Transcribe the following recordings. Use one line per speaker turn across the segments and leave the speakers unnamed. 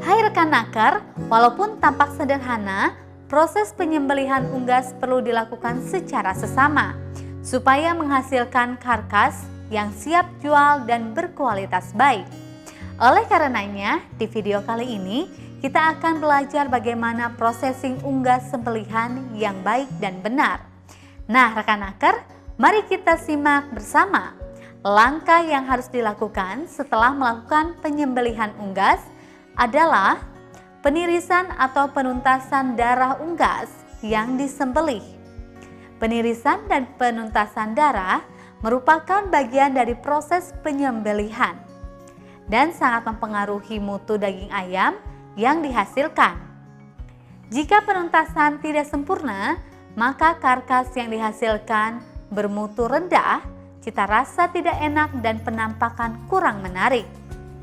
Hai rekan Naker, walaupun tampak sederhana, proses penyembelihan unggas perlu dilakukan secara sesama supaya menghasilkan karkas yang siap jual dan berkualitas baik. Oleh karenanya, di video kali ini kita akan belajar bagaimana processing unggas sembelihan yang baik dan benar. Nah, rekan Naker, mari kita simak bersama langkah yang harus dilakukan setelah melakukan penyembelihan unggas adalah penirisan atau penuntasan darah unggas yang disembelih. Penirisan dan penuntasan darah merupakan bagian dari proses penyembelihan dan sangat mempengaruhi mutu daging ayam yang dihasilkan. Jika penuntasan tidak sempurna, maka karkas yang dihasilkan bermutu rendah, cita rasa tidak enak dan penampakan kurang menarik.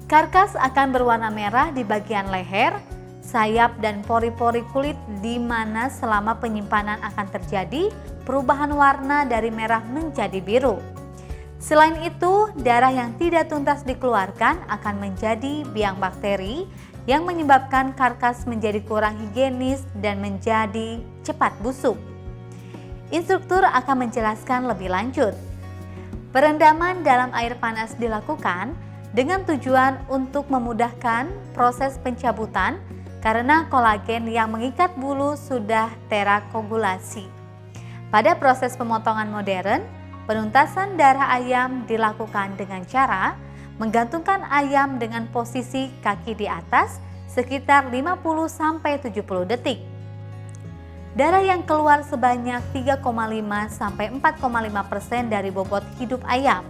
Karkas akan berwarna merah di bagian leher, sayap dan pori-pori kulit di mana selama penyimpanan akan terjadi perubahan warna dari merah menjadi biru. Selain itu, darah yang tidak tuntas dikeluarkan akan menjadi biang bakteri yang menyebabkan karkas menjadi kurang higienis dan menjadi cepat busuk. Instruktur akan menjelaskan lebih lanjut. Perendaman dalam air panas dilakukan dengan tujuan untuk memudahkan proses pencabutan karena kolagen yang mengikat bulu sudah terakoagulasi. Pada proses pemotongan modern, penuntasan darah ayam dilakukan dengan cara menggantungkan ayam dengan posisi kaki di atas sekitar 50-70 detik. Darah yang keluar sebanyak 3,5 sampai 4,5% dari bobot hidup ayam.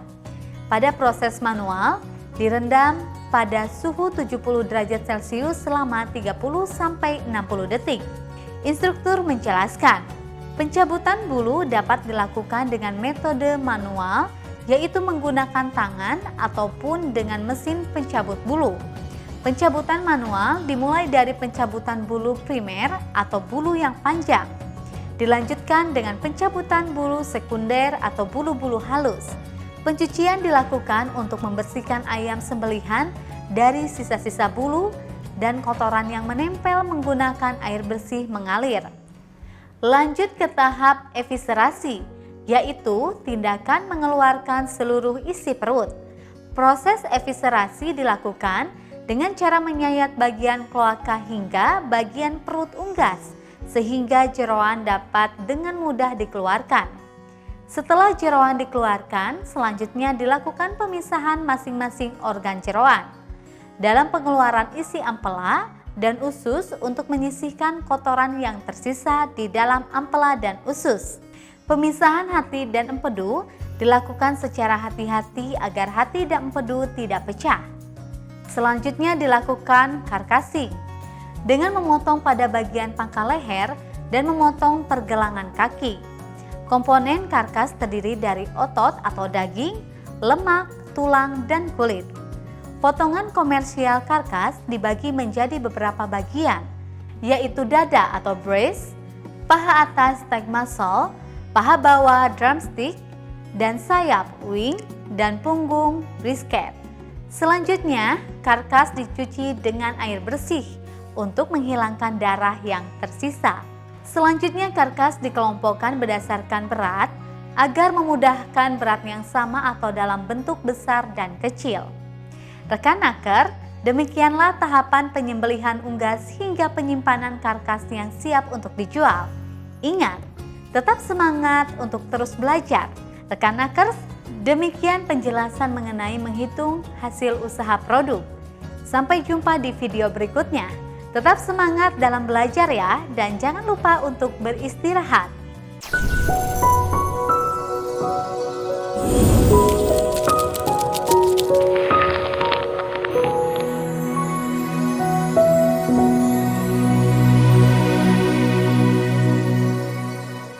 Pada proses manual, direndam pada suhu 70 derajat Celcius selama 30 sampai 60 detik. Instruktur menjelaskan, pencabutan bulu dapat dilakukan dengan metode manual, yaitu menggunakan tangan ataupun dengan mesin pencabut bulu. Pencabutan manual dimulai dari pencabutan bulu primer atau bulu yang panjang. Dilanjutkan dengan pencabutan bulu sekunder atau bulu-bulu halus. Pencucian dilakukan untuk membersihkan ayam sembelihan dari sisa-sisa bulu dan kotoran yang menempel menggunakan air bersih mengalir. Lanjut ke tahap eviscerasi, yaitu tindakan mengeluarkan seluruh isi perut. Proses eviscerasi dilakukan dengan cara menyayat bagian kloaka hingga bagian perut unggas, sehingga jeroan dapat dengan mudah dikeluarkan. Setelah jeroan dikeluarkan, selanjutnya dilakukan pemisahan masing-masing organ jeroan. Dalam pengeluaran isi ampela dan usus untuk menyisihkan kotoran yang tersisa di dalam ampela dan usus. Pemisahan hati dan empedu dilakukan secara hati-hati agar hati dan empedu tidak pecah. Selanjutnya dilakukan karkasing dengan memotong pada bagian pangkal leher dan memotong pergelangan kaki. Komponen karkas terdiri dari otot atau daging, lemak, tulang, dan kulit. Potongan komersial karkas dibagi menjadi beberapa bagian, yaitu dada atau breast, paha atas thigh muscle, paha bawah drumstick, dan sayap wing, dan punggung brisket. Selanjutnya, karkas dicuci dengan air bersih untuk menghilangkan darah yang tersisa. Selanjutnya, karkas dikelompokkan berdasarkan berat agar memudahkan berat yang sama atau dalam bentuk besar dan kecil. Rekan Naker, demikianlah tahapan penyembelihan unggas hingga penyimpanan karkas yang siap untuk dijual. Ingat, tetap semangat untuk terus belajar. Rekan Nakers, demikian penjelasan mengenai menghitung hasil usaha produk. Sampai jumpa di video berikutnya. Tetap semangat dalam belajar ya, dan jangan lupa untuk beristirahat.